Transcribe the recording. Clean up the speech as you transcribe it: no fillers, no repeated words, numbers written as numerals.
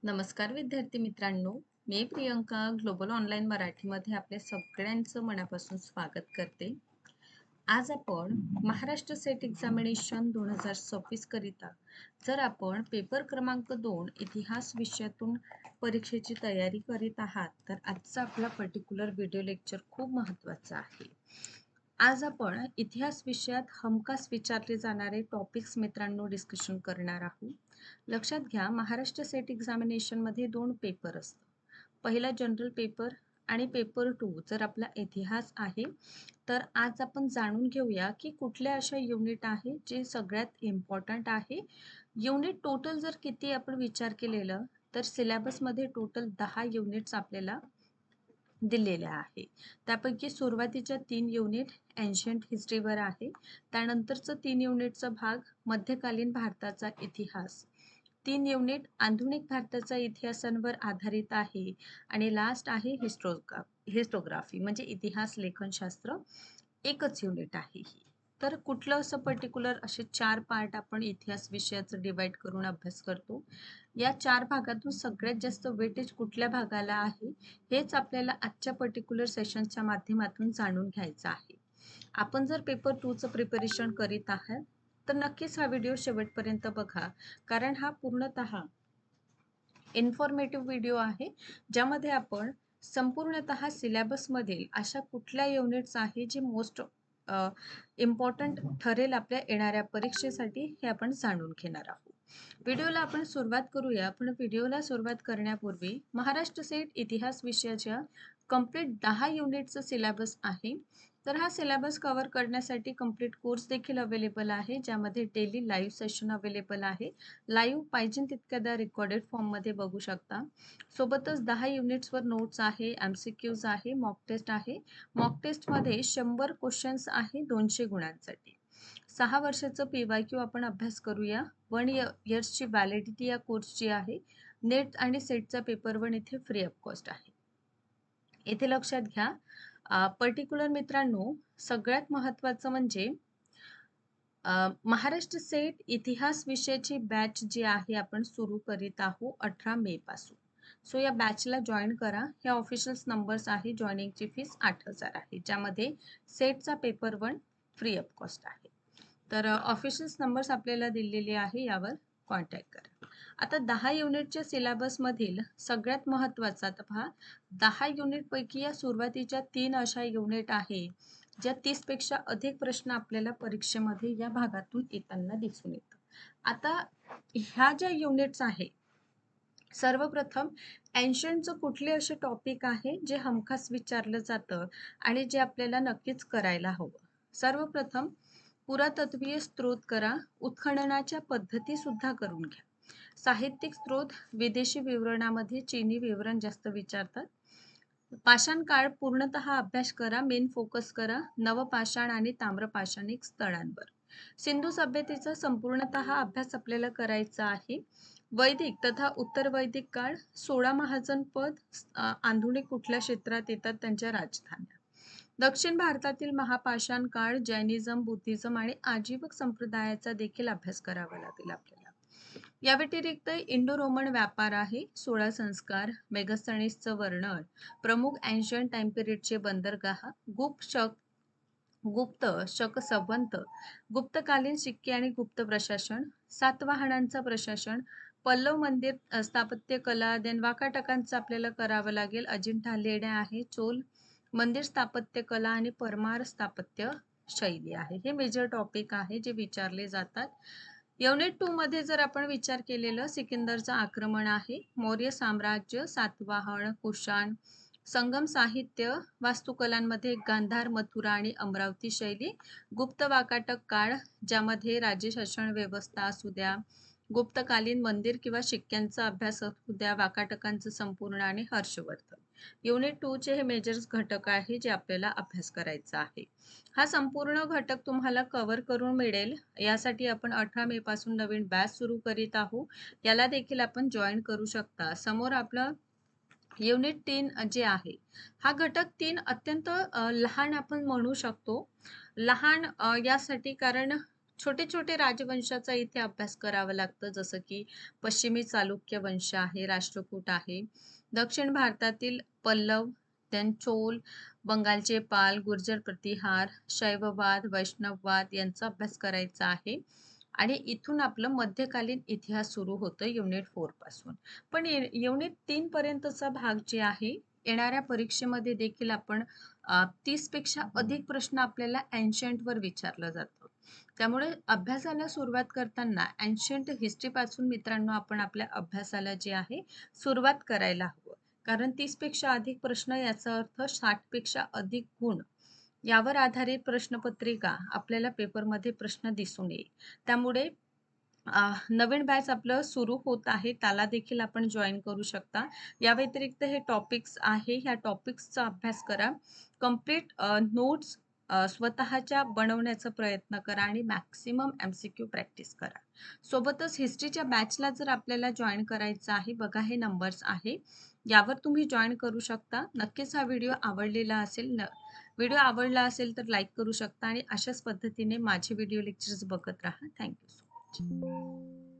नमस्कार विद्यार्थी मित्रांनो, मी प्रियंका ग्लोबल ऑनलाईन मराठीमध्ये आपल्या सगळ्यांचं मनापासून स्वागत करते. आज आपण महाराष्ट्र सेट एक्झामिनेशन 2026 करिता जर आपण पेपर क्रमांक 2 इतिहास विषयातून परीक्षेची तयारी करीत आहात तर आजचा आपला पर्टिक्युलर व्हिडिओ लेक्चर खूप महत्त्वाचा आहे. आज आपण इतिहास विषयात हमखास विचारले जाणारे टॉपिक्स मित्रांनो डिस्कशन करणार आहोत. लक्षात घ्या, महाराष्ट्र सेट एक्झामिनेशन मध्ये 2 पेपर असतात. पहिला जनरल पेपर आणि पेपर 2 जर आपला इतिहास आहे. तर आज आपण जाणून घेऊया की कुठल्या अशा युनिट आहे जे सगळ्यात इम्पॉर्टंट आहे. युनिट टोटल जर किती आपण विचार केलेलं तर सिलेबस मध्ये टोटल 10 युनिट्स आपल्याला दिलेल्या आहे. त्यापैकी सुरुवातीच्या 3 युनिट एन्शियंट हिस्ट्रीवर आहे. त्यानंतरचं 3 युनिटचा भाग मध्यकालीन भारताचा इतिहास. 3 युनिट आधुनिक भारताच्या इतिहासांवर आधारित आहे आणि लास्ट आहे हिस्टोग्राफी म्हणजे इतिहास लेखनशास्त्र. एकच युनिट आहे ही. तर कुठलं असं पर्टिक्युलर असे 4 पार्ट आपण इतिहास विषयाचं डिवाइड करून अभ्यास करतो. या 4 भागातून सगळ्यात जास्त वेटेज कुठल्या भागाला आहे हेच आपल्याला आजच्या पर्टिक्युलर सेशनच्या माध्यमातून जाणून घ्यायचं आहे. आपण जर पेपर 2 चं प्रिपरेशन करीत आहात तर नक्कीच हा व्हिडिओ शेवटपर्यंत बघा, कारण हा पूर्णतः इन्फॉर्मेटिव्ह व्हिडिओ आहे ज्यामध्ये आपण संपूर्णतः सिलेबस मधील अशा कुठल्या युनिट्स आहे जे मोस्ट इम्पॉर्टंट ठरेल आपल्या येणाऱ्या परीक्षेसाठी हे आपण जाणून घेणार आहोत. व्हिडिओला आपण सुरुवात करूया, पण व्हिडिओला सुरुवात करण्यापूर्वी महाराष्ट्र सेट इतिहास विषयाच्या कंप्लीट 10 युनिटचं सिलेबस आहे. तर हा सिलेबस कव्हर करण्यासाठी कंप्लीट कोर्स देखील अवेलेबल आहे, ज्यामध्ये डेली लाईव्ह सेशन अवेलेबल आहे. लाईव्ह पाहिजे तितक्यादा रेकॉर्डेड फॉर्ममध्ये बघू शकता. सोबतच 10 युनिट्सवर नोट्स आहे, MCQs आहे, मॉक टेस्ट आहे. मॉक टेस्टमध्ये 100 क्वेश्चन्स आहे 200 गुणांसाठी. 6 वर्षाचं PYQ आपण अभ्यास करूया. 1 इयर्सची व्हॅलिडिटी या कोर्सची आहे. नेट आणि सेटचा पेपर 1 इथे फ्री ऑफ कॉस्ट आहे. इथे लक्षात घ्या, पर्टिक्युलर मित्रांनो, सगळ्यात महत्त्वाचं म्हणजे महाराष्ट्र सेट इतिहास विषयाची बॅच जी आहे आपण सुरू करीत आहोत 18 मे पासून. सो या बॅचला जॉईन करा. हे ऑफिशियल नंबर्स आहे. जॉईनिंगची फीस 8,000 आहे, ज्यामध्ये सेटचा पेपर 1 फ्री ऑफ कॉस्ट आहे. तर ऑफिशियल नंबर्स आपल्याला दिलेले आहे, यावर कॉन्टॅक्ट करा. आता 10 युनिटच्या सिलेबस मधील सगळ्यात महत्त्वाचा आता पहा, 10 युनिट पैकी या सुरुवातीच्या 3 अशा युनिट आहे ज्या 30 पेक्षा अधिक प्रश्न आपल्याला परीक्षेमध्ये या भागातून येताना दिसून येतात. आता ह्या ज्या युनिट्स आहे, सर्वप्रथम एन्शंटचं कुठले असे टॉपिक आहे जे हमखास विचारलं जातं आणि जे आपल्याला नक्कीच करायला हवं. सर्वप्रथम पुरातत्वीय स्त्रोत करा, उत्खननाच्या पद्धती सुद्धा करून घ्या. साहित्यिक स्त्रोत, विदेशी विवरणामध्ये चीनी विवरण जास्त विचारतात. पाषाण काळ पूर्णतः अभ्यास करा, मेन फोकस करा नवपाषाण आणि ताम्रपाषाणिक स्थळांवर. सिंधू सभ्यतेचा संपूर्णतः अभ्यास आपल्याला करायचा आहे. वैदिक तथा उत्तर वैदिक काळ, 16 महाजन पद आधुनिक कुठल्या क्षेत्रात येतात त्यांच्या राजधान्या. दक्षिण भारतातील महापाषाण काळ, जैनिझम, बुद्धिझम आणि आजीवक संप्रदायाचा देखील अभ्यास करावा लागेल आपल्याला. या व्यतिरिक्त इंडो रोमन व्यापार आहे, 16 संस्कार, मेगास्थनीजचं वर्णन, प्रमुख एन्शियंट टाइम पिरियडचे बंदरगाह, गुप्त शक संवत, गुप्तकालीन शिक्के आणि गुप्त प्रशासन, सातवाहनांचा प्रशासन, पल्लव मंदिर स्थापत्य कला, देन वाकाटकांचं आपल्याला करावं लागेल, अजिंठा लेण्या आहे, चोल मंदिर स्थापत्य कला आणि परमार स्थापत्य शैली आहे. हे मेजर टॉपिक आहे जे विचारले जातात. युनिट 2 मध्ये जर आपण विचार केलेलं सिकंदरचं आक्रमण आहे, मौर्य साम्राज्य, सातवाहन, कुशाण, संगम साहित्य, वास्तुकलांमध्ये गांधार, मथुरा आणि अमरावती शैली, गुप्त वाकाटक काळ ज्यामध्ये राज्य शासन व्यवस्था असू द्या, गुप्तकालीन मंदिर किंवा शिक्क्यांचा अभ्यास असू द्या, वाकाटकांचं संपूर्ण आणि हर्षवर्धन. युनिट 2 चे हे मेजर्स घटक आहे जे आपल्याला अभ्यास करायचा आहे. हा संपूर्ण घटक तुम्हाला कव्हर करून मिळेल यासाठी आपण 18 मे पासून नवीन बॅच सुरू करीत आहोत. याला देखील आपण जॉईन करू शकता. समोर आपलं युनिट 3 जे आहे, हा घटक 3 अत्यंत लहान आपण म्हणू शकतो. लहान यासाठी कारण छोटे छोटे राजवंशाचा इथे अभ्यास करावा लागतं, जसं की पश्चिमी चालुक्य वंश आहे, राष्ट्रकूट आहे, दक्षिण भारतातील पल्लव, चोल, बंगालचे पाल, गुर्जर प्रतिहार, शैववाद, वैष्णववाद यांचा अभ्यास करायचा आहे. आणि इथून आपलं मध्यकालीन इतिहास सुरू होतं युनिट 4 पासून. पण युनिट 3 पर्यंतचा भाग जे आहे, येणाऱ्या परीक्षेमध्ये देखील आपण 30 पेक्षा अधिक प्रश्न आपल्याला एन्शंट वर विचारलं जातं. त्यामुळे अभ्यासाला सुरुवात करताना एन्शंट हिस्ट्री पासून मित्रांनो आपण आपल्या अभ्यासाला जे आहे सुरुवात करायला हवं. कारण 30 पेक्षा अधिक प्रश्न याचा अर्थ 60 पेक्षा अधिक गुण यावर आधारित प्रश्नपत्रिका आपल्याला पेपरमध्ये प्रश्न दिसून येईल. त्यामुळे नवीन बॅच आपलं सुरू होत आहे, त्याला देखील आपण जॉईन करू शकता. या व्यतिरिक्त हे टॉपिक्स आहे, ह्या टॉपिक्सचा अभ्यास करा. कंप्लीट नोट्स स्वतःच्या बनवण्याचा प्रयत्न करा आणि मॅक्सिमम MCQ प्रॅक्टिस करा. सोबतच हिस्ट्रीच्या बॅचला जर आपल्याला जॉईन करायचं आहे, बघा हे नंबर्स आहे, यावर तुम्ही जॉईन करू शकता. नक्कीच हा व्हिडिओ आवडलेला असेल. व्हिडिओ आवडला असेल तर लाईक करू शकता आणि अशाच पद्धतीने माझे व्हिडिओ लेक्चर्स बघत राहा. Thank you so much.